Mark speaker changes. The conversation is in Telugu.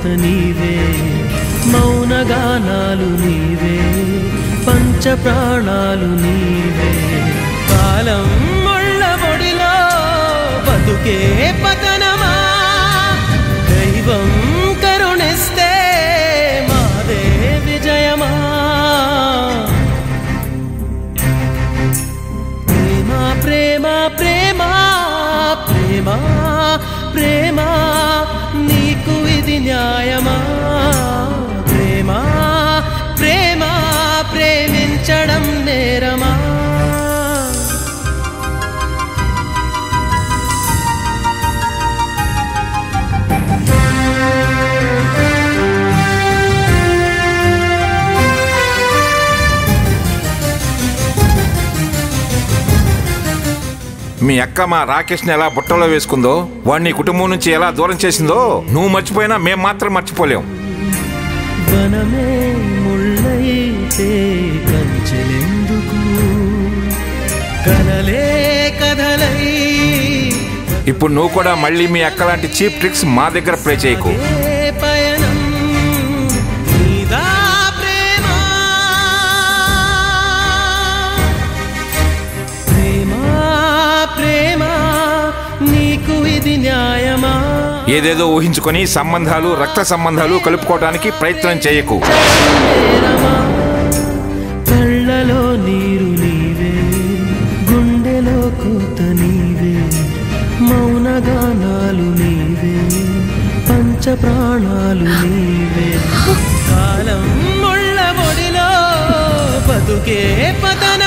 Speaker 1: కోత నీవే మౌనగానాలు నీవే పంచ ప్రాణాలు నీవే కాలం ముళ్ళ ముడిలో బతుకే పతనమా దైవం కరుణిస్తే మాదే విజయమా ప్రేమ ప్రేమ ప్రేమ ప్రేమ నీకు ఇది న్యాయమా ప్రేమ ప్రేమ ప్రేమించడం నేరమా
Speaker 2: మీ అక్క మా రాకేష్ని ఎలా బుట్టలో వేసుకుందో వాడిని కుటుంబం నుంచి ఎలా దూరం చేసిందో నువ్వు మర్చిపోయినా మేం మాత్రం మర్చిపోలేం.
Speaker 1: వనమే ముళ్ళైతే కంచెలెందుకు కలలే కదలై
Speaker 2: ఇప్పుడు నువ్వు కూడా మళ్ళీ మీ అక్క లాంటి చీప్ ట్రిక్స్ మా దగ్గర ప్లే చేయకు. ఏదేదో ఊహించుకొని సంబంధాలు రక్త సంబంధాలు కలుపుకోవడానికి ప్రయత్నం చేయకు.
Speaker 1: కళ్ళలో నీరు నీవే గుండెలో కోత నీవే మౌనగానాలు నీవే పంచ ప్రాణాలు నీవే కాలం ముళ్ళ ముడిలో బతుకే పతన